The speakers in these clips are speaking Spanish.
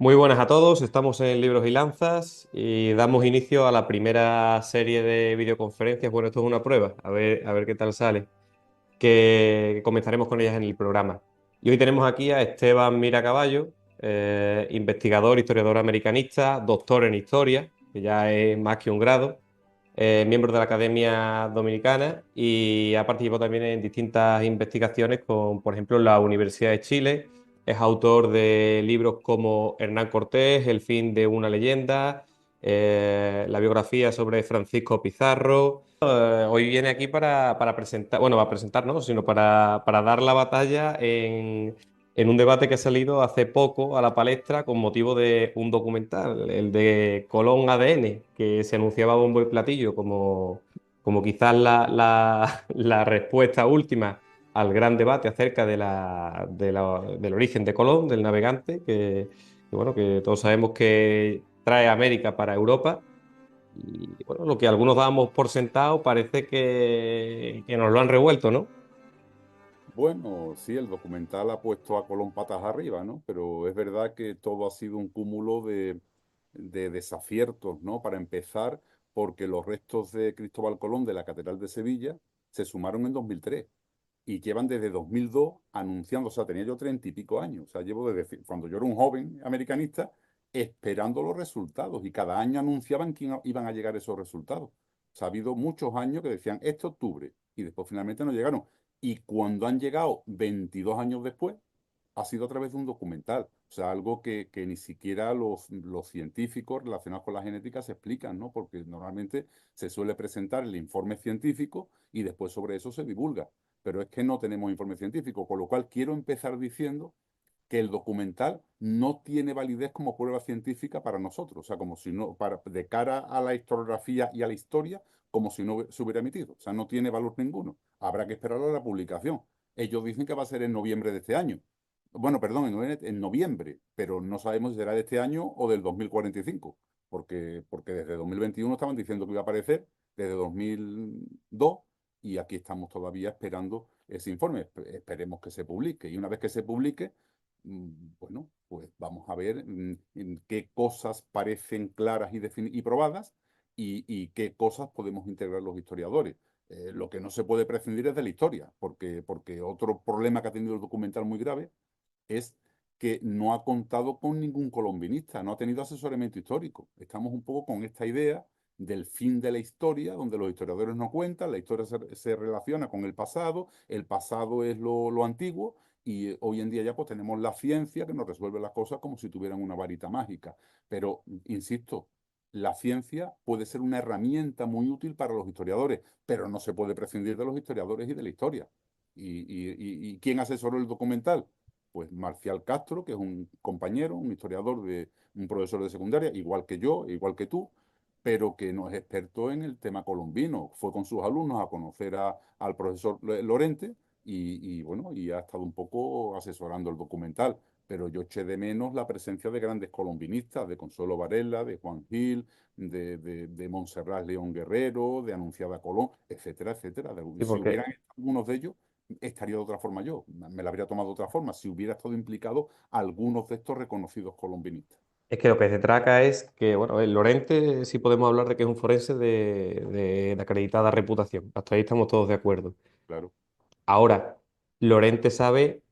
Muy buenas a todos, estamos en Libros y Lanzas y damos inicio a la primera serie de videoconferencias. Bueno, esto es una prueba, a ver qué tal sale, que comenzaremos con ellas en el programa. Y hoy tenemos aquí a Esteban Mira Caballo, investigador, historiador americanista, doctor en historia, que ya es más que un grado, miembro de la Academia Dominicana y ha participado también en distintas investigaciones con, por ejemplo, la Universidad de Chile. Es autor de libros como Hernán Cortés, El fin de una leyenda, la biografía sobre Francisco Pizarro. Hoy viene aquí para presentar, bueno, va a presentar, no, sino para dar la batalla en un debate que ha salido hace poco a la palestra con motivo de un documental, el de Colón ADN, que se anunciaba a bombo y platillo como quizás la respuesta última al gran debate acerca del origen de Colón, del navegante, bueno, que todos sabemos que trae América para Europa. Y bueno, lo que algunos dábamos por sentado parece que nos lo han revuelto, ¿no? Bueno, sí, el documental ha puesto a Colón patas arriba, ¿no? Pero es verdad que todo ha sido un cúmulo de desaciertos, ¿no? Para empezar, porque los restos de Cristóbal Colón de la Catedral de Sevilla se sumaron en 2003 y llevan desde 2002 anunciando, o sea, tenía yo 30 y pico años, o sea, llevo desde cuando yo era un joven americanista esperando los resultados y cada año anunciaban que iban a llegar esos resultados. O sea, ha habido muchos años que decían este octubre y después finalmente no llegaron. Y cuando han llegado 22 años después, ha sido a través de un documental. O sea, algo que ni siquiera los científicos relacionados con la genética se explican, ¿no? Porque normalmente se suele presentar el informe científico y después sobre eso se divulga. Pero es que no tenemos informe científico, con lo cual quiero empezar diciendo que el documental no tiene validez como prueba científica para nosotros, o sea, como si no, de cara a la historiografía y a la historia, como si no se hubiera emitido, o sea, no tiene valor ninguno. Habrá que esperar a la publicación. Ellos dicen que va a ser en noviembre de este año. Bueno, perdón, en noviembre, pero no sabemos si será de este año o del 2045, porque desde 2021 estaban diciendo que iba a aparecer, desde 2002, y aquí estamos todavía esperando ese informe. Esperemos que se publique. Y una vez que se publique, bueno, pues vamos a ver en qué cosas parecen claras y probadas y qué cosas podemos integrar los historiadores. Lo que no se puede prescindir es de la historia, porque otro problema que ha tenido el documental muy grave es que no ha contado con ningún colombinista, no ha tenido asesoramiento histórico. Estamos un poco con esta idea del fin de la historia, donde los historiadores no cuentan, la historia se relaciona con el pasado es lo antiguo, y hoy en día ya pues tenemos la ciencia que nos resuelve las cosas como si tuvieran una varita mágica. Pero, insisto, la ciencia puede ser una herramienta muy útil para los historiadores, pero no se puede prescindir de los historiadores y de la historia. ¿Y quién asesoró el documental? Pues Marcial Castro, que es un compañero, un historiador un profesor de secundaria, igual que yo, igual que tú, pero que no es experto en el tema colombino. Fue con sus alumnos a conocer al profesor Lorente bueno, y ha estado un poco asesorando el documental. Pero yo eché de menos la presencia de grandes colombinistas, de Consuelo Varela, de Juan Gil, de Montserrat León Guerrero, de Anunciada Colón, etcétera, etcétera. Sí, Si hubieran porque estado algunos de ellos, estaría de otra forma yo, me la habría tomado de otra forma, si hubiera estado implicado algunos de estos reconocidos colombinistas. es que lo que se trata es que, bueno, el Lorente sí podemos hablar de que es un forense de acreditada reputación. Hasta ahí estamos todos de acuerdo. Claro, Ahora, Lorente sabe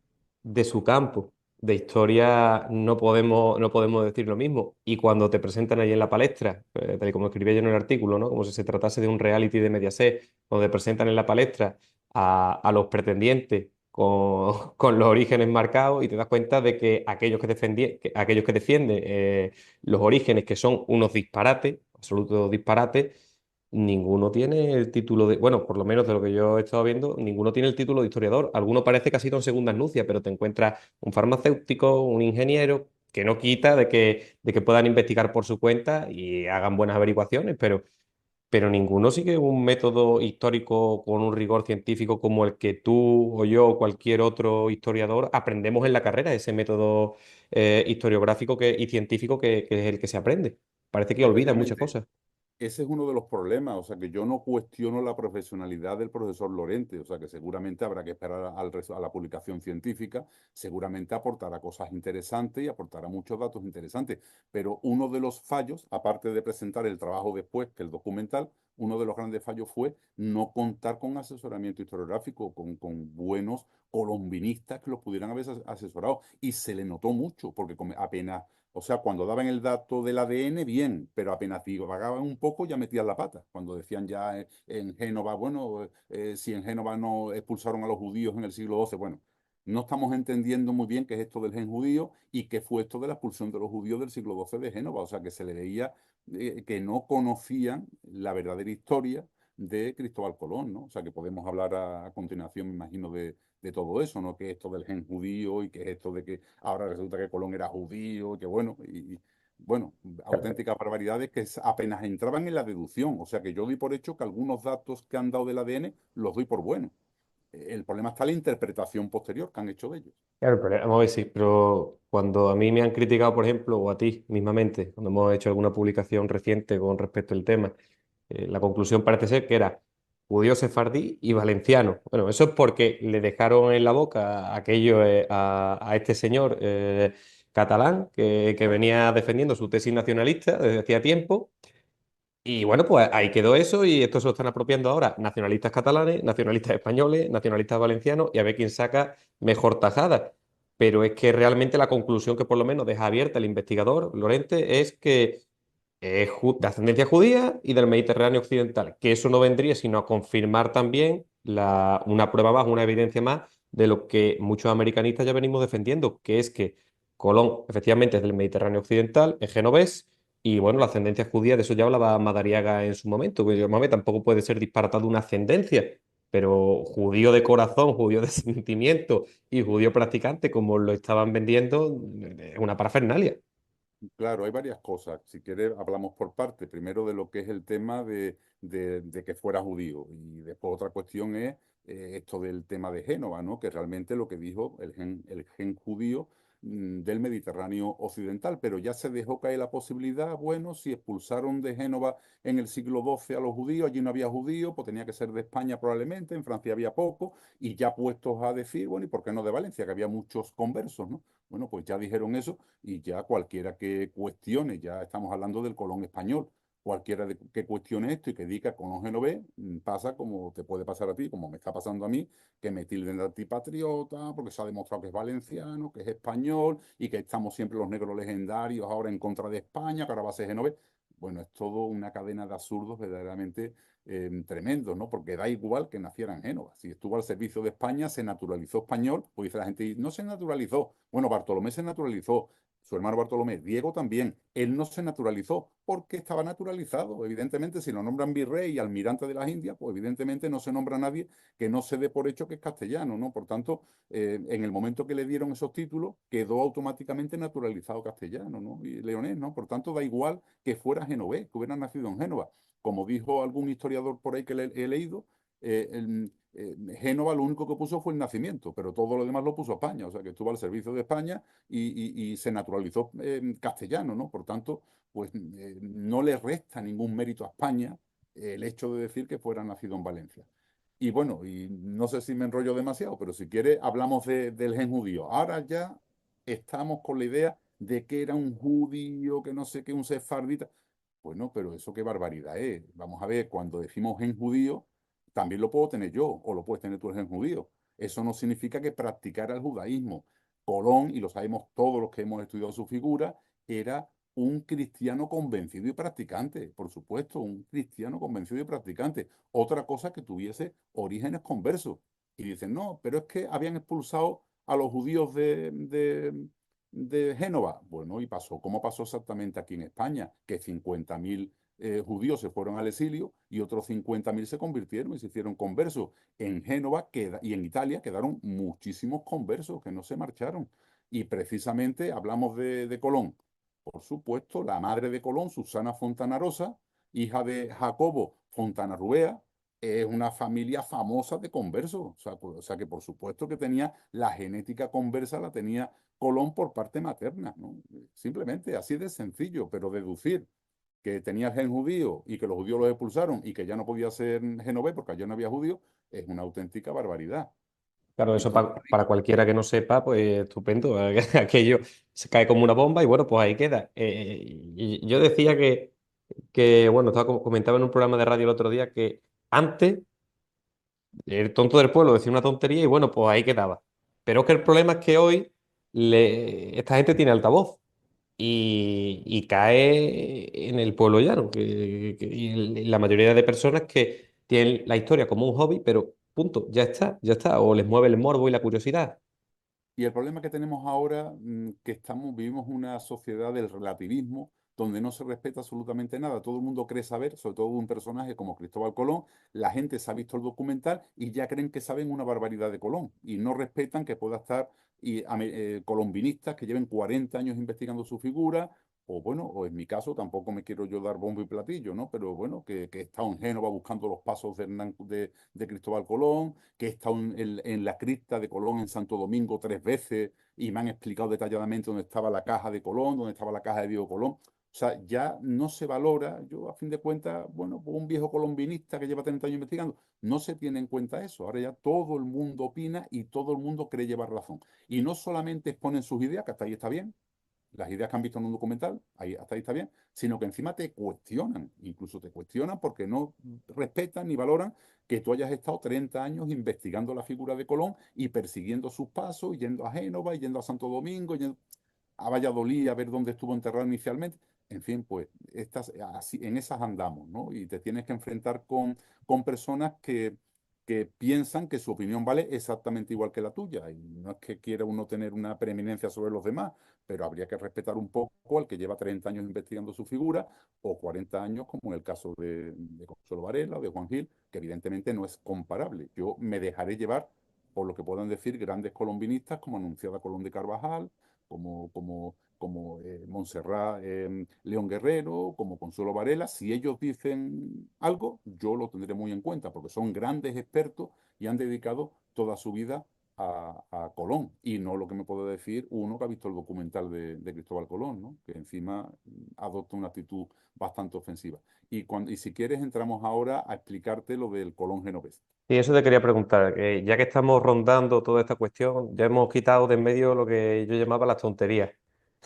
de su campo. De historia no podemos decir lo mismo. Y cuando te presentan ahí en la palestra, tal y como escribía yo en el artículo, ¿no? Como si se tratase de un reality de Mediaset, donde presentan en la palestra a los pretendientes con los orígenes marcados y te das cuenta de que aquellos que defienden los orígenes, que son unos disparates, absolutos disparates, ninguno tiene el título de, bueno, por lo menos de lo que yo he estado viendo, ninguno tiene el título de historiador. Alguno parece que ha sido en segundas nupcias, pero te encuentras un farmacéutico, un ingeniero, que no quita de que puedan investigar por su cuenta y hagan buenas averiguaciones, pero ninguno sigue un método histórico con un rigor científico como el que tú o yo o cualquier otro historiador aprendemos en la carrera, ese método historiográfico y científico que es el que se aprende. Parece que olvida muchas efectivamente. cosas. ese es uno de los problemas, o sea que yo no cuestiono la profesionalidad del profesor Lorente, o sea que seguramente habrá que esperar a la publicación científica, seguramente aportará cosas interesantes y aportará muchos datos interesantes, pero uno de los fallos, aparte de presentar el trabajo después que el documental, uno de los grandes fallos fue no contar con asesoramiento historiográfico, con buenos colombinistas que los pudieran haber asesorado, y se le notó mucho, porque apenas, o sea, cuando daban el dato del ADN, bien, pero apenas divagaban un poco, ya metían la pata. Cuando decían ya en Génova, bueno, si en Génova no expulsaron a los judíos en el siglo XII, bueno, no estamos entendiendo muy bien qué es esto del gen judío y qué fue esto de la expulsión de los judíos del siglo XII de Génova. O sea, que se le veía que no conocían la verdadera historia de Cristóbal Colón, ¿no? O sea, que podemos hablar a continuación, me imagino, de todo eso, ¿no? Que esto del gen judío y que esto de que ahora resulta que Colón era judío y que bueno, bueno, auténticas barbaridades que apenas entraban en la deducción. O sea que yo doy por hecho que algunos datos que han dado del ADN los doy por buenos. El problema está en la interpretación posterior que han hecho de ellos. Claro, pero vamos a ver si, pero cuando a mí me han criticado, por ejemplo, o a ti mismamente, cuando hemos hecho alguna publicación reciente con respecto al tema, la conclusión parece ser que era judío sefardí y valenciano. Bueno, eso es porque le dejaron en la boca aquello a este señor catalán que venía defendiendo su tesis nacionalista desde hacía tiempo. Y bueno, pues ahí quedó eso y esto se lo están apropiando ahora nacionalistas catalanes, nacionalistas españoles, nacionalistas valencianos y a ver quién saca mejor tajada. Pero es que realmente la conclusión que por lo menos deja abierta el investigador Lorente es que es de ascendencia judía y del Mediterráneo occidental, que eso no vendría sino a confirmar también una prueba más, una evidencia más de lo que muchos americanistas ya venimos defendiendo, que es que Colón efectivamente es del Mediterráneo occidental, es genovés, y bueno, la ascendencia judía, de eso ya hablaba Madariaga en su momento, que yo, mami, tampoco puede ser disparatado una ascendencia, pero judío de corazón, judío de sentimiento y judío practicante, como lo estaban vendiendo, es una parafernalia. Claro, hay varias cosas. Si quieres, hablamos por parte. Primero de lo que es el tema de que fuera judío. Y después otra cuestión es esto del tema de Génova, ¿no? Que realmente lo que dijo el gen judío del Mediterráneo occidental. Pero ya se dejó caer la posibilidad, bueno, si expulsaron de Génova en el siglo XII a los judíos, allí no había judíos, pues tenía que ser de España probablemente, en Francia había poco, y ya puestos a decir, bueno, ¿y por qué no de Valencia? Que había muchos conversos, ¿no? Bueno, pues ya dijeron eso y ya cualquiera que cuestione, ya estamos hablando del Colón español, cualquiera que cuestione esto y que diga Colón genovés, pasa como te puede pasar a ti, como me está pasando a mí, que me tilden de antipatriota, porque se ha demostrado que es valenciano, que es español y que estamos siempre los negros legendarios ahora en contra de España, que ahora va a ser genovés. Bueno, es todo una cadena de absurdos verdaderamente tremendos, ¿no? Porque da igual que naciera en Génova. Si estuvo al servicio de España, se naturalizó español, pues dice la gente, no se naturalizó. Bueno, Bartolomé se naturalizó, su hermano Bartolomé, Diego también. Él no se naturalizó porque estaba naturalizado. Evidentemente, si lo nombran virrey y almirante de las Indias, pues evidentemente no se nombra a nadie que no se dé por hecho que es castellano, ¿no? Por tanto, en el momento que le dieron esos títulos, quedó automáticamente naturalizado castellano, ¿no? Y leonés, ¿no? Por tanto, da igual que fuera genovés, que hubiera nacido en Génova. Como dijo algún historiador por ahí que he leído, Génova lo único que puso fue el nacimiento, pero todo lo demás lo puso España, o sea que estuvo al servicio de España y se naturalizó castellano, ¿no? Por tanto, pues no le resta ningún mérito a España el hecho de decir que fuera nacido en Valencia. Y bueno, y no sé si me enrollo demasiado, pero si quiere hablamos del gen judío. Ahora ya estamos con la idea de que era un judío, que no sé qué, un sefardita. Bueno, pero eso qué barbaridad es. Vamos a ver, cuando decimos gen judío, también lo puedo tener yo o lo puedes tener tú el gen judío. Eso no significa que practicara el judaísmo. Colón, y lo sabemos todos los que hemos estudiado su figura, era un cristiano convencido y practicante, por supuesto, un cristiano convencido y practicante. Otra cosa que tuviese orígenes conversos. Y dicen, no, pero es que habían expulsado a los judíos de Génova. Bueno, y pasó, ¿cómo pasó exactamente aquí en España? Que 50.000 judíos se fueron al exilio y otros 50.000 se convirtieron y se hicieron conversos. En Génova y en Italia quedaron muchísimos conversos que no se marcharon. Y precisamente hablamos de Colón. Por supuesto, la madre de Colón, Susana Fontanarosa, hija de Jacobo Fontana Rubea, es una familia famosa de conversos. O sea que por supuesto que tenía la genética conversa, la tenía Colón por parte materna, ¿no? Simplemente así de sencillo, pero deducir que tenía el gen judío y que los judíos los expulsaron y que ya no podía ser genovés porque allá no había judíos, es una auténtica barbaridad. Claro, eso Entonces, para cualquiera que no sepa, pues estupendo. Aquello se cae como una bomba y bueno, pues ahí queda. Y yo decía bueno, comentaba en un programa de radio el otro día que antes el tonto del pueblo decía una tontería y bueno, pues ahí quedaba. Pero es que el problema es que hoy esta gente tiene altavoz y cae en el pueblo llano. Y la mayoría de personas que tienen la historia como un hobby, pero punto, ya está, ya está. O les mueve el morbo y la curiosidad. y el problema que tenemos ahora, que vivimos una sociedad del relativismo, donde no se respeta absolutamente nada. Todo el mundo cree saber, sobre todo un personaje como Cristóbal Colón, la gente se ha visto el documental y ya creen que saben una barbaridad de Colón y no respetan que pueda estar colombinistas que lleven 40 años investigando su figura, o bueno, o en mi caso tampoco me quiero yo dar bombo y platillo, ¿no? Pero bueno, que he estado en Génova buscando los pasos de Cristóbal Colón, que he estado en la cripta de Colón en Santo Domingo 3 veces y me han explicado detalladamente dónde estaba la caja de Colón, dónde estaba la caja de Diego Colón. O sea, ya no se valora, yo a fin de cuentas, bueno, pues un viejo colombinista que lleva 30 años investigando, no se tiene en cuenta eso. Ahora ya todo el mundo opina y todo el mundo cree llevar razón. Y no solamente exponen sus ideas, que hasta ahí está bien, las ideas que han visto en un documental, ahí, hasta ahí está bien, sino que encima te cuestionan, incluso te cuestionan porque no respetan ni valoran que tú hayas estado 30 años investigando la figura de Colón y persiguiendo sus pasos, yendo a Génova, yendo a Santo Domingo, yendo a Valladolid a ver dónde estuvo enterrado inicialmente. En fin, pues así, en esas andamos, ¿no? Y te tienes que enfrentar con personas que piensan que su opinión vale exactamente igual que la tuya. Y no es que quiera uno tener una preeminencia sobre los demás, pero habría que respetar un poco al que lleva 30 años investigando su figura o 40 años, como en el caso de Consuelo Varela o de Juan Gil, que evidentemente no es comparable. Yo me dejaré llevar por lo que puedan decir grandes colombinistas como Anunciada Colón de Carvajal, como Montserrat León Guerrero, como Consuelo Varela. Si ellos dicen algo, yo lo tendré muy en cuenta, porque son grandes expertos y han dedicado toda su vida a Colón. Y no lo que me puede decir uno que ha visto el documental de Cristóbal Colón, ¿no? Que encima adopta una actitud bastante ofensiva. Y si quieres, entramos ahora a explicarte lo del Colón genovés. Y eso te quería preguntar, ya que estamos rondando toda esta cuestión, ya hemos quitado de en medio lo que yo llamaba las tonterías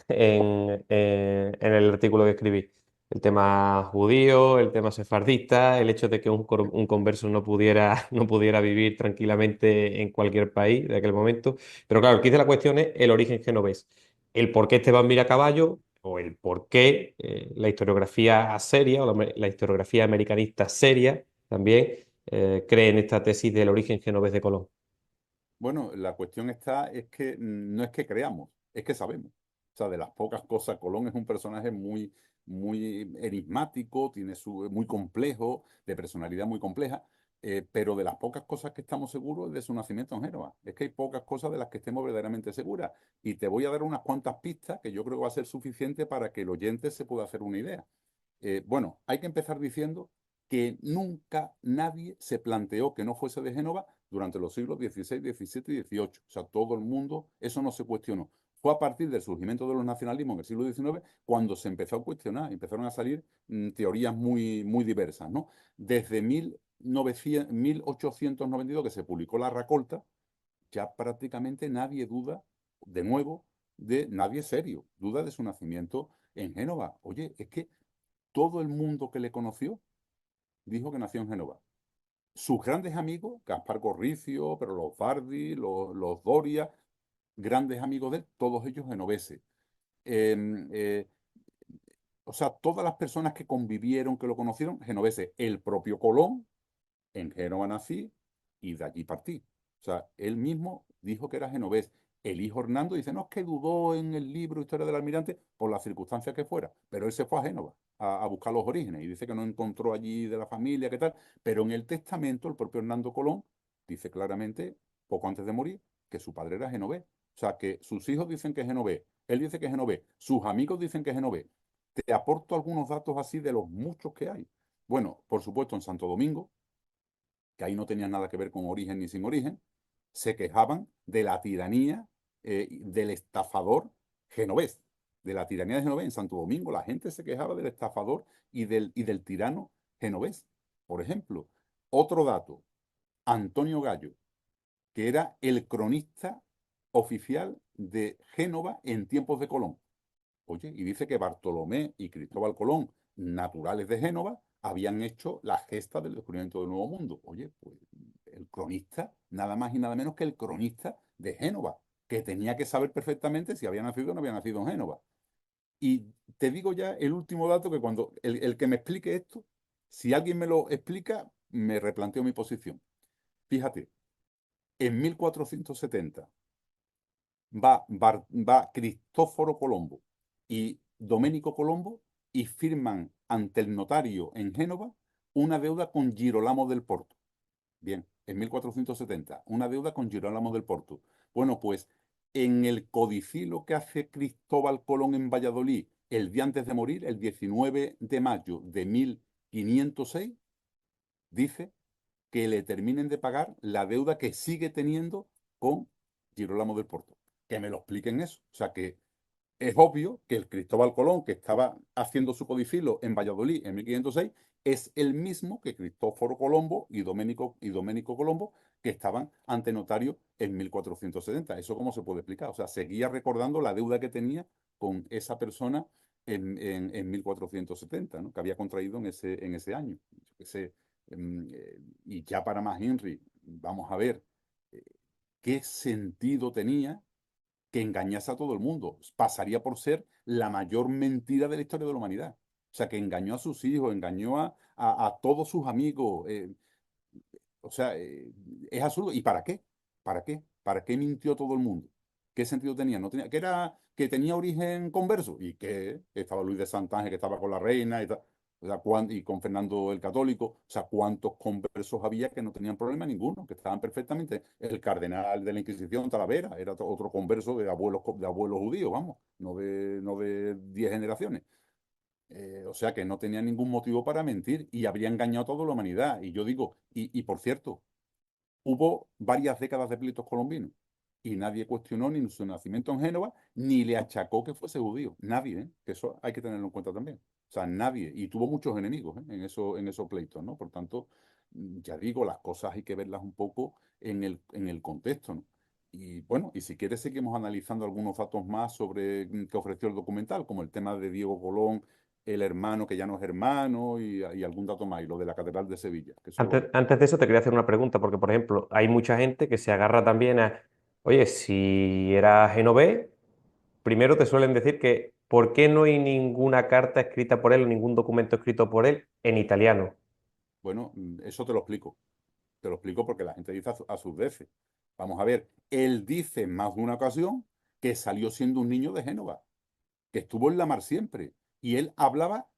en el artículo que escribí. El tema judío, el tema sefardista, el hecho de que un converso no pudiera vivir tranquilamente en cualquier país de aquel momento. Pero claro, aquí de la cuestión es el origen genovés. El por qué Esteban Miracaballo o el por qué la historiografía seria o la historiografía americanista seria también cree en esta tesis del origen genovés de Colón. Bueno, la cuestión es que no es que creamos, es que sabemos. O sea, de las pocas cosas, Colón es un personaje muy enigmático, muy complejo, de personalidad muy compleja, pero de las pocas cosas que estamos seguros es de su nacimiento en Génova. Es que hay pocas cosas de las que estemos verdaderamente seguras. Y te voy a dar unas cuantas pistas que yo creo que va a ser suficiente para que el oyente se pueda hacer una idea. Bueno, hay que empezar diciendo que nunca nadie se planteó que no fuese de Génova durante los siglos XVI, XVII y XVIII. O sea, todo el mundo, eso no se cuestionó. Fue a partir del surgimiento de los nacionalismos en el siglo XIX cuando se empezó a cuestionar, empezaron a salir teorías muy diversas, ¿no? Desde 1892 que se publicó La Racolta, ya prácticamente nadie duda, de nuevo, de nadie serio, duda de su nacimiento en Génova. Oye, es que todo el mundo que le conoció dijo que nació en Génova. Sus grandes amigos, Gaspar Gorricio, pero los Bardi, los Doria, grandes amigos de él, todos ellos genoveses. Eh, eh, o sea, todas las personas que convivieron, que lo conocieron, genoveses. El propio Colón, en Génova nací y de allí partí. O sea, él mismo dijo que era genovés. El hijo Hernando dice, no, es que dudó en el libro Historia del Almirante por las circunstancias que fuera, pero él se fue a Génova a buscar los orígenes y dice que no encontró allí de la familia, qué tal, pero en el testamento el propio Hernando Colón dice claramente, poco antes de morir, que su padre era genovés. O sea, que sus hijos dicen que es genovés, él dice que es genovés, sus amigos dicen que es genovés. Te aporto algunos datos así de los muchos que hay. Bueno, por supuesto, en Santo Domingo, que ahí no tenían nada que ver con origen ni sin origen, se quejaban de la tiranía del estafador genovés. de la tiranía de Genovés. En Santo Domingo la gente se quejaba del estafador y del tirano genovés. Por ejemplo, otro dato, Antonio Gallo, que era el cronista oficial de Génova en tiempos de Colón. Oye, y dice que Bartolomé y Cristóbal Colón, naturales de Génova, habían hecho la gesta del descubrimiento del Nuevo Mundo. Oye, pues el cronista, nada más y nada menos que el cronista de Génova, que tenía que saber perfectamente si había nacido o no había nacido en Génova. Y te digo ya el último dato, que cuando el que me explique esto, si alguien me lo explica, me replanteo mi posición. Fíjate, en 1470 va Cristóforo Colombo y Doménico Colombo y firman ante el notario en Génova una deuda con Girolamo del Porto. Bien, en 1470, una deuda con Girolamo del Porto. Bueno, pues en el codicilo que hace Cristóbal Colón en Valladolid el día antes de morir, el 19 de mayo de 1506, dice que le terminen de pagar la deuda que sigue teniendo con Girolamo del Porto. Que me lo expliquen eso. O sea que es obvio que el Cristóbal Colón, que estaba haciendo su codicilo en Valladolid en 1506, es el mismo que Cristóforo Colombo y Doménico Colombo, que estaban ante notario en 1470. ¿Eso cómo se puede explicar? O sea, seguía recordando la deuda que tenía con esa persona en 1470, ¿no? Que había contraído en ese año. Ese, y ya para más, Henry, vamos a ver eh, qué sentido tenía que engañase a todo el mundo. Pasaría por ser la mayor mentira de la historia de la humanidad. O sea, que engañó a sus hijos, engañó a todos sus amigos. O sea, es absurdo. ¿Y para qué? ¿Para qué? ¿Para qué mintió todo el mundo? ¿Qué sentido tenía? No tenía, que tenía origen converso y que estaba Luis de Santángel, que estaba con la reina y tal, o sea, y con Fernando el Católico. O sea, ¿cuántos conversos había que no tenían problema ninguno, que estaban perfectamente? El cardenal de la Inquisición, Talavera, era otro converso de abuelos judíos, vamos, no de 10 generaciones. O sea que no tenía ningún motivo para mentir y habría engañado a toda la humanidad. Y yo digo, y por cierto, hubo varias décadas de pleitos colombinos y nadie cuestionó ni su nacimiento en Génova, ni le achacó que fuese judío. Nadie, ¿eh? Que eso hay que tenerlo en cuenta también. O sea, nadie. Y tuvo muchos enemigos, ¿eh? en esos pleitos, ¿no? Por tanto, ya digo, las cosas hay que verlas un poco en el contexto, ¿no? Y bueno, y si quieres seguimos analizando algunos datos más sobre que ofreció el documental, como el tema de Diego Colón, el hermano que ya no es hermano y algún dato más, y lo de la Catedral de Sevilla, que eso Antes, lo... antes de eso te quería hacer una pregunta, porque por ejemplo, hay mucha gente que se agarra también a, oye, si era genovés, primero te suelen decir que ¿por qué no hay ninguna carta escrita por él o ningún documento escrito por él en italiano? Bueno, eso te lo explico. Te lo explico porque la gente dice a sus veces. Vamos a ver, él dice en más de una ocasión que salió siendo un niño de Génova, que estuvo en la mar siempre. Y él hablaba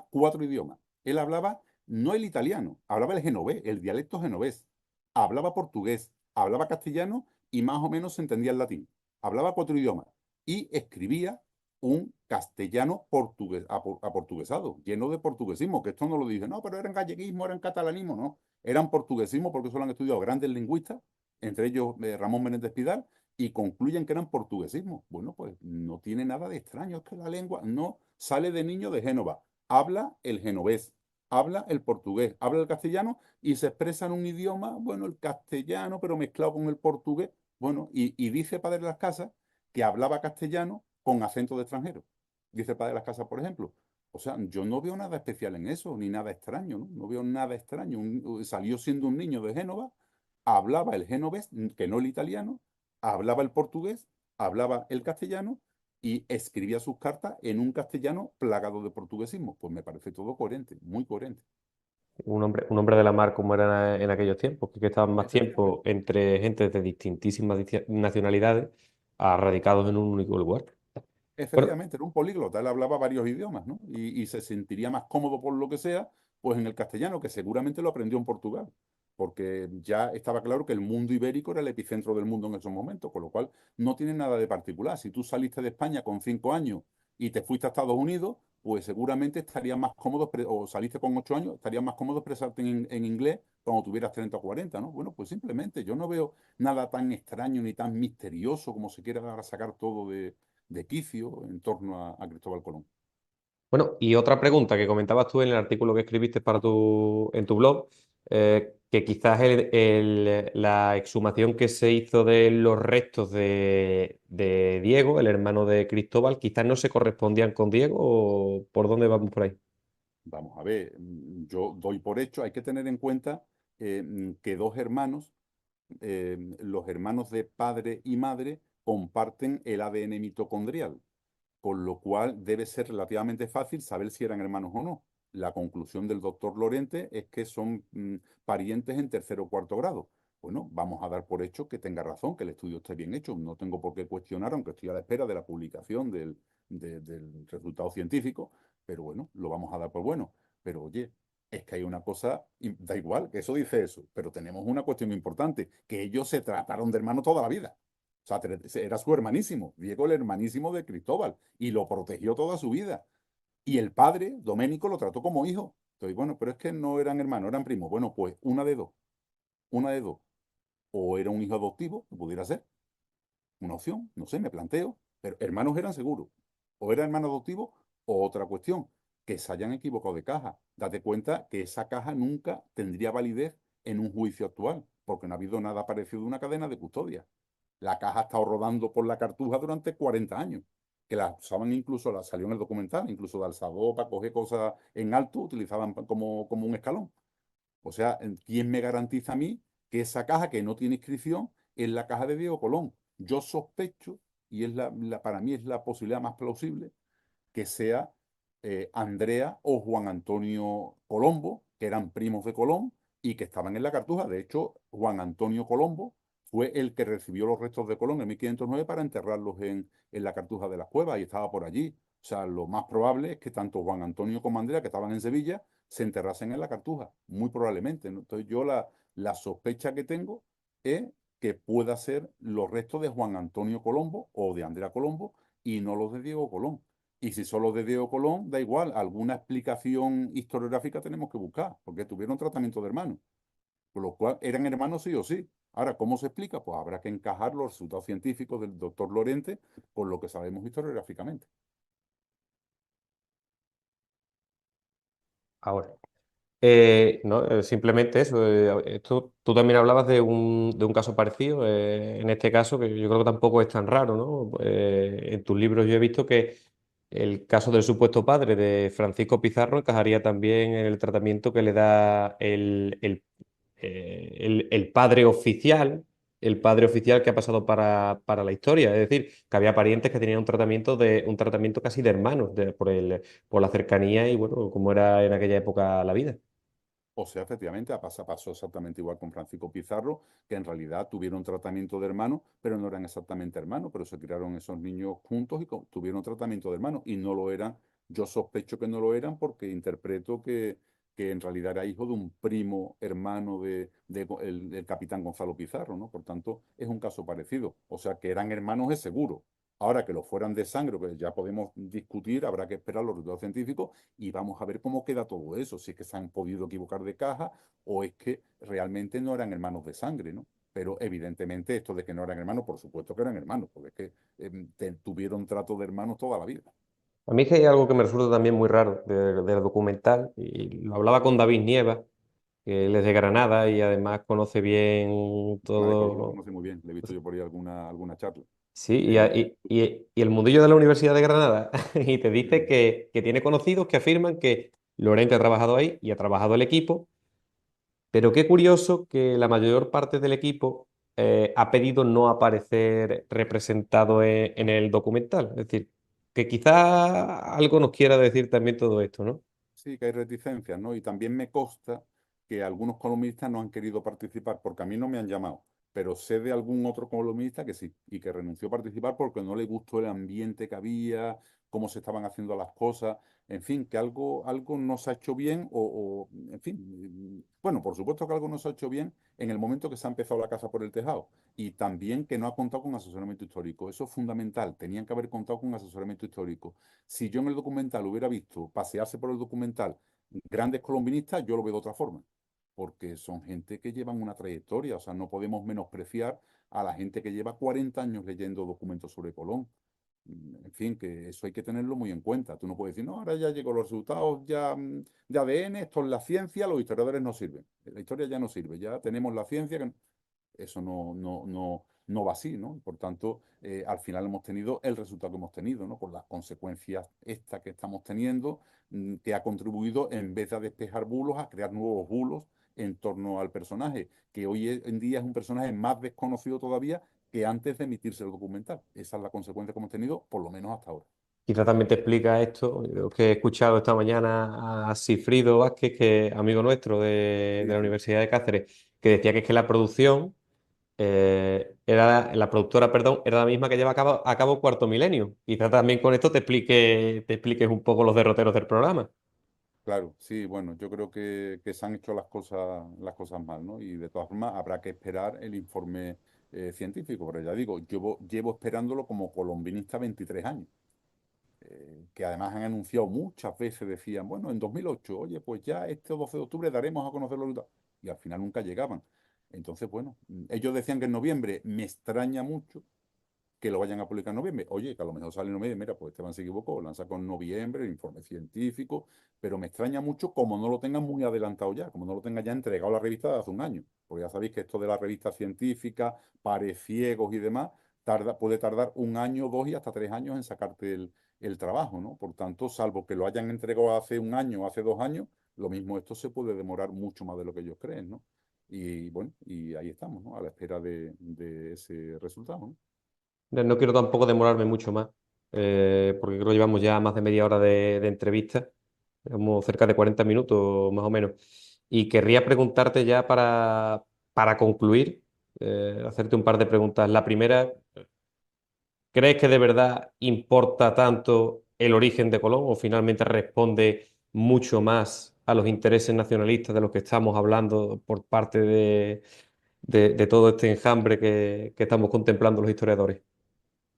4 idiomas. Él hablaba no el italiano, hablaba el genovés, el dialecto genovés. Hablaba portugués, hablaba castellano y más o menos se entendía el latín. Hablaba 4 idiomas y escribía un castellano portugués, aportuguesado, lleno de portuguesismo, que esto no lo dije, no, pero eran galleguismo, eran catalanismo, no, eran portuguesismo porque eso lo han estudiado grandes lingüistas, entre ellos Ramón Menéndez Pidal, y concluyen que eran portuguesismo. Bueno, pues no tiene nada de extraño, es que la lengua no sale de niño de Génova, habla el genovés, habla el portugués, habla el castellano y se expresa en un idioma, bueno, el castellano, pero mezclado con el portugués. Bueno, y dice Padre de las Casas que hablaba castellano con acento de extranjero. Dice Padre de las Casas, por ejemplo. O sea, yo no veo nada especial en eso, ni nada extraño, ¿no? No veo nada extraño. Salió siendo un niño de Génova, hablaba el genovés, que no el italiano, hablaba el portugués, hablaba el castellano y escribía sus cartas en un castellano plagado de portuguesismo. Pues me parece todo coherente, muy coherente. Un hombre de la mar como era en aquellos tiempos, que estaban más Efectivamente. tiempo entre gente de distintísimas nacionalidades a radicados en un único lugar. Bueno, Efectivamente, era un políglota, él hablaba varios idiomas, ¿no? Y se sentiría más cómodo por lo que sea, pues en el castellano, que seguramente lo aprendió en Portugal, porque ya estaba claro que el mundo ibérico era el epicentro del mundo en esos momentos, con lo cual no tiene nada de particular. Si tú saliste de España con 5 años y te fuiste a Estados Unidos, pues seguramente estarías más cómodo, o saliste con 8 años, estarías más cómodo expresarte en inglés cuando tuvieras 30 o 40, ¿no? Bueno, pues simplemente yo no veo nada tan extraño ni tan misterioso como se quiera sacar todo de quicio en torno a Cristóbal Colón. Bueno, y otra pregunta que comentabas tú en el artículo que escribiste en tu blog, que quizás la exhumación que se hizo de los restos de Diego, el hermano de Cristóbal, quizás no se correspondían con Diego, ¿o por dónde vamos por ahí? Vamos a ver, yo doy por hecho, hay que tener en cuenta que dos hermanos, los hermanos de padre y madre, comparten el ADN mitocondrial, con lo cual debe ser relativamente fácil saber si eran hermanos o no. La conclusión del doctor Lorente es que son parientes en tercer o cuarto grado. Bueno, vamos a dar por hecho que tenga razón, que el estudio esté bien hecho. No tengo por qué cuestionar, aunque estoy a la espera de la publicación del resultado científico, pero bueno, lo vamos a dar por bueno. Pero oye, es que hay una cosa, y da igual, que eso dice eso, pero tenemos una cuestión importante, que ellos se trataron de hermanos toda la vida. O sea, era su hermanísimo, Diego el hermanísimo de Cristóbal, y lo protegió toda su vida. Y el padre, Doménico, lo trató como hijo. Entonces, bueno, pero es que no eran hermanos, eran primos. Bueno, pues una de dos. O era un hijo adoptivo, que pudiera ser, una opción, no sé, me planteo, pero hermanos eran seguros. O era hermano adoptivo, o otra cuestión, que se hayan equivocado de caja. Date cuenta que esa caja nunca tendría validez en un juicio actual, porque no ha habido nada parecido de una cadena de custodia. La caja ha estado rodando por la Cartuja durante 40 años, que la usaban incluso, la salió en el documental, incluso de alzador para coger cosas en alto, utilizaban como un escalón. O sea, ¿quién me garantiza a mí que esa caja que no tiene inscripción es la caja de Diego Colón? Yo sospecho, y para mí es la posibilidad más plausible, que sea Andrea o Juan Antonio Colombo, que eran primos de Colón y que estaban en la Cartuja. De hecho, Juan Antonio Colombo fue el que recibió los restos de Colón en 1509 para enterrarlos en la Cartuja de las Cuevas y estaba por allí. O sea, lo más probable es que tanto Juan Antonio como Andrea, que estaban en Sevilla, se enterrasen en la Cartuja, muy probablemente, ¿no? Entonces yo la sospecha que tengo es que pueda ser los restos de Juan Antonio Colombo o de Andrea Colombo y no los de Diego Colón. Y si solo de Diego Colón, da igual, alguna explicación historiográfica tenemos que buscar, porque tuvieron tratamiento de hermanos, por lo cual eran hermanos sí o sí. Ahora, ¿cómo se explica? Pues habrá que encajar los resultados científicos del doctor Lorente con lo que sabemos historiográficamente. Ahora. No, simplemente eso. Tú también hablabas de un caso parecido, en este caso, que yo creo que tampoco es tan raro, ¿no? En tus libros yo he visto que el caso del supuesto padre de Francisco Pizarro encajaría también en el tratamiento que le da el padre oficial que ha pasado para la historia. Es decir, que había parientes que tenían un tratamiento casi de hermanos, por la cercanía y bueno, como era en aquella época la vida. O sea, efectivamente, pasó exactamente igual con Francisco Pizarro, que en realidad tuvieron tratamiento de hermanos, pero no eran exactamente hermanos, pero se criaron esos niños juntos y tuvieron tratamiento de hermanos y no lo eran. Yo sospecho que no lo eran porque interpreto que en realidad era hijo de un primo hermano del capitán Gonzalo Pizarro, ¿no? Por tanto, es un caso parecido. O sea, que eran hermanos es seguro. Ahora que lo fueran de sangre, pues ya podemos discutir, habrá que esperar los resultados científicos y vamos a ver cómo queda todo eso, si es que se han podido equivocar de caja o es que realmente no eran hermanos de sangre, ¿no? Pero evidentemente esto de que no eran hermanos, por supuesto que eran hermanos, porque es que tuvieron trato de hermanos toda la vida. A mí es que hay algo que me resulta también muy raro del documental, y lo hablaba con David Nieva, que él es de Granada y además conoce bien Lo todo. conoce muy bien, le he visto yo por ahí alguna charla. Sí, Eh, y el mundillo de la Universidad de Granada, y te dice mm, que tiene conocidos que afirman que Lorente ha trabajado ahí y ha trabajado el equipo, pero qué curioso que la mayor parte del equipo ha pedido no aparecer representado en el documental. Es decir, que quizá algo nos quiera decir también todo esto, ¿no? Sí, que hay reticencias, ¿no? Y también me consta que algunos columnistas no han querido participar, porque a mí no me han llamado, pero sé de algún otro columnista que sí, y que renunció a participar porque no le gustó el ambiente que había, cómo se estaban haciendo las cosas, en fin, que algo no se ha hecho bien, en fin, bueno, por supuesto que algo no se ha hecho bien en el momento que se ha empezado la casa por el tejado, y también que no ha contado con asesoramiento histórico. Eso es fundamental, tenían que haber contado con asesoramiento histórico. Si yo en el documental hubiera visto pasearse por el documental grandes colombinistas, yo lo veo de otra forma, porque son gente que llevan una trayectoria, o sea, no podemos menospreciar a la gente que lleva 40 años leyendo documentos sobre Colón. En fin, que eso hay que tenerlo muy en cuenta. Tú no puedes decir, no, ahora ya llegó los resultados ya de ADN, esto es la ciencia, los historiadores no sirven. La historia ya no sirve, ya tenemos la ciencia. Eso no va así, ¿no? Por tanto, al final hemos tenido el resultado que hemos tenido, ¿no? Con las consecuencias estas que estamos teniendo, que ha contribuido, en vez de despejar bulos, a crear nuevos bulos en torno al personaje, que hoy en día es un personaje más desconocido todavía que antes de emitirse el documental. Esa es la consecuencia que hemos tenido, por lo menos hasta ahora. Quizá también te explica esto, yo que he escuchado esta mañana a Sifrido Vázquez, que amigo nuestro de Sí, la sí. Universidad de Cáceres, que decía que es que la producción era la productora, perdón, era la misma que lleva a cabo Cuarto Milenio. Quizá también con esto te expliques un poco los derroteros del programa. Claro, sí, bueno, yo creo que se han hecho las cosas mal, ¿no? Y de todas formas habrá que esperar el informe científico, pero ya digo, llevo esperándolo como colombinista 23 años, que además han anunciado muchas veces, decían, bueno, en 2008, oye, pues ya este 12 de octubre daremos a conocer los resultados, y al final nunca llegaban. Entonces, bueno, ellos decían que en noviembre, me extraña mucho que lo vayan a publicar en noviembre. Oye, que a lo mejor sale en noviembre, mira, pues Esteban se equivocó, lo han sacado en noviembre, el informe científico, pero me extraña mucho como no lo tengan muy adelantado ya, como no lo tengan ya entregado a la revista de hace un año. Porque ya sabéis que esto de la revista científica, pares ciegos y demás, puede tardar un año, dos y hasta 3 años en sacarte el trabajo, ¿no? Por tanto, salvo que lo hayan entregado hace un año, hace 2 años, lo mismo esto se puede demorar mucho más de lo que ellos creen, ¿no? Y bueno, y ahí estamos, ¿no? A la espera de ese resultado, ¿no? No quiero tampoco demorarme mucho más, porque creo que llevamos ya más de media hora de entrevista, como cerca de 40 minutos más o menos. Y querría preguntarte ya para concluir, hacerte un par de preguntas. La primera, ¿crees que de verdad importa tanto el origen de Colón o finalmente responde mucho más a los intereses nacionalistas de los que estamos hablando por parte de todo este enjambre que estamos contemplando los historiadores?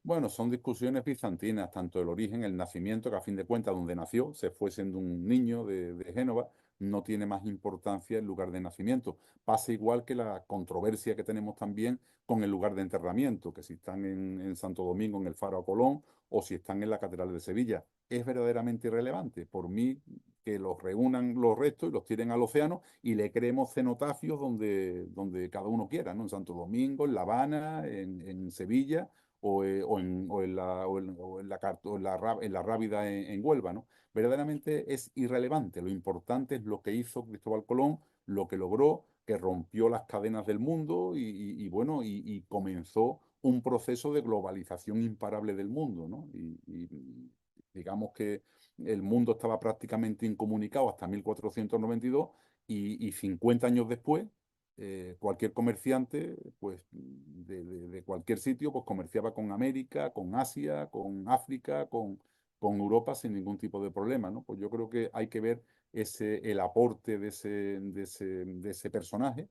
Bueno, son discusiones bizantinas, tanto el origen, el nacimiento, que a fin de cuentas donde nació, se fue siendo un niño de Génova, no tiene más importancia el lugar de nacimiento. Pasa igual que la controversia que tenemos también con el lugar de enterramiento, que si están en Santo Domingo, en el Faro a Colón, o si están en la Catedral de Sevilla. Es verdaderamente irrelevante. Por mí, que los reúnan los restos y los tiren al océano y le creemos cenotafios donde cada uno quiera, ¿no? En Santo Domingo, en La Habana, en Sevilla o en la Rábida en Huelva, ¿no? Verdaderamente es irrelevante. Lo importante es lo que hizo Cristóbal Colón, lo que logró, que rompió las cadenas del mundo bueno, y comenzó un proceso de globalización imparable del mundo, ¿no? Y digamos que el mundo estaba prácticamente incomunicado hasta 1492 y 50 años después cualquier comerciante, pues de cualquier sitio, pues comerciaba con América, con Asia, con África, con Europa sin ningún tipo de problema, ¿no? Pues yo creo que hay que ver el aporte de ese personaje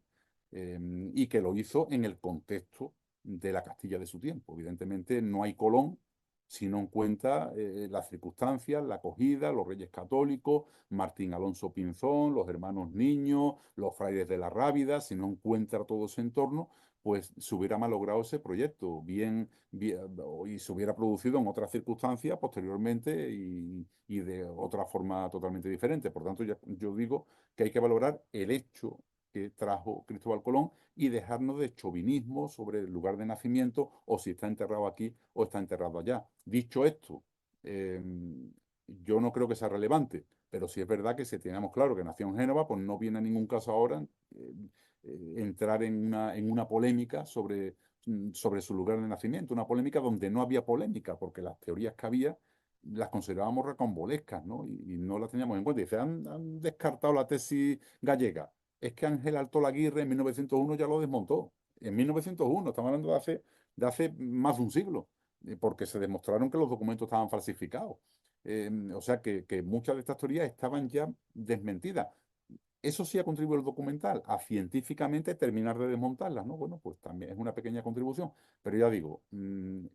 eh, y que lo hizo en el contexto de la Castilla de su tiempo. Evidentemente no hay Colón si no en cuenta las circunstancias, la acogida, los reyes católicos, Martín Alonso Pinzón, los hermanos Niños, los frailes de la Rábida, si no encuentra todo ese entorno, pues se hubiera malogrado ese proyecto, y se hubiera producido en otras circunstancias posteriormente y de otra forma totalmente diferente. Por tanto, yo digo que hay que valorar el hecho que trajo Cristóbal Colón y dejarnos de chauvinismo sobre el lugar de nacimiento o si está enterrado aquí o está enterrado allá. Dicho esto, eh, yo no creo que sea relevante, pero sí es verdad que si tenemos claro que nació en Génova, pues no viene a ningún caso ahora entrar en una polémica sobre su lugar de nacimiento, una polémica donde no había polémica, porque las teorías que había las considerábamos rocambolescas, ¿no? Y no las teníamos en cuenta. Y dice, han descartado la tesis gallega. Es que Ángel Alto Laguirre en 1901 ya lo desmontó. En 1901, estamos hablando de hace más de un siglo, porque se demostraron que los documentos estaban falsificados. O sea que muchas de estas teorías estaban ya desmentidas. Eso sí ha contribuido el documental a científicamente terminar de desmontarlas, ¿no? Bueno, pues también es una pequeña contribución, pero ya digo,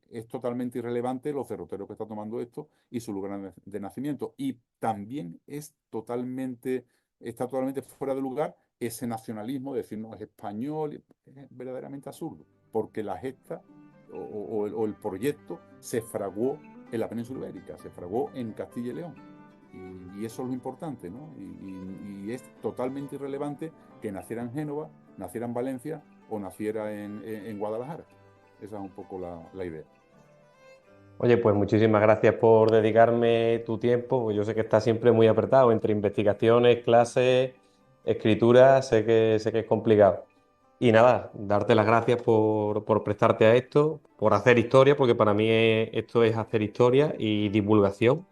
es totalmente irrelevante los derroteros que está tomando esto y su lugar de nacimiento. Y también está totalmente fuera de lugar ese nacionalismo de decir no es español, es verdaderamente absurdo, porque la gesta o el proyecto se fraguó en la península ibérica, se fraguó en Castilla y León. Y eso es lo importante, ¿no? Y es totalmente irrelevante que naciera en Génova, naciera en Valencia o naciera en Guadalajara. Esa es un poco la idea. Oye, pues muchísimas gracias por dedicarme tu tiempo. Pues yo sé que estás siempre muy apretado entre investigaciones, clases, escritura, sé que es complicado. Y nada, darte las gracias por prestarte a esto, por hacer historia, porque para mí esto es hacer historia y divulgación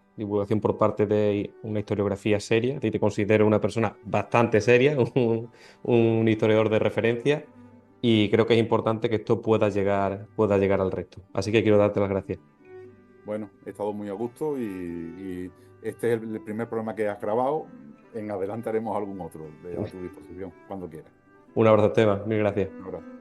por parte de una historiografía seria. A ti te considero una persona bastante seria, un historiador de referencia, y creo que es importante que esto pueda llegar al resto. Así que quiero darte las gracias. Bueno, he estado muy a gusto y este es el primer programa que has grabado. En adelante haremos algún otro a tu disposición, cuando quieras. Un abrazo, Esteban. Mil gracias. Un abrazo.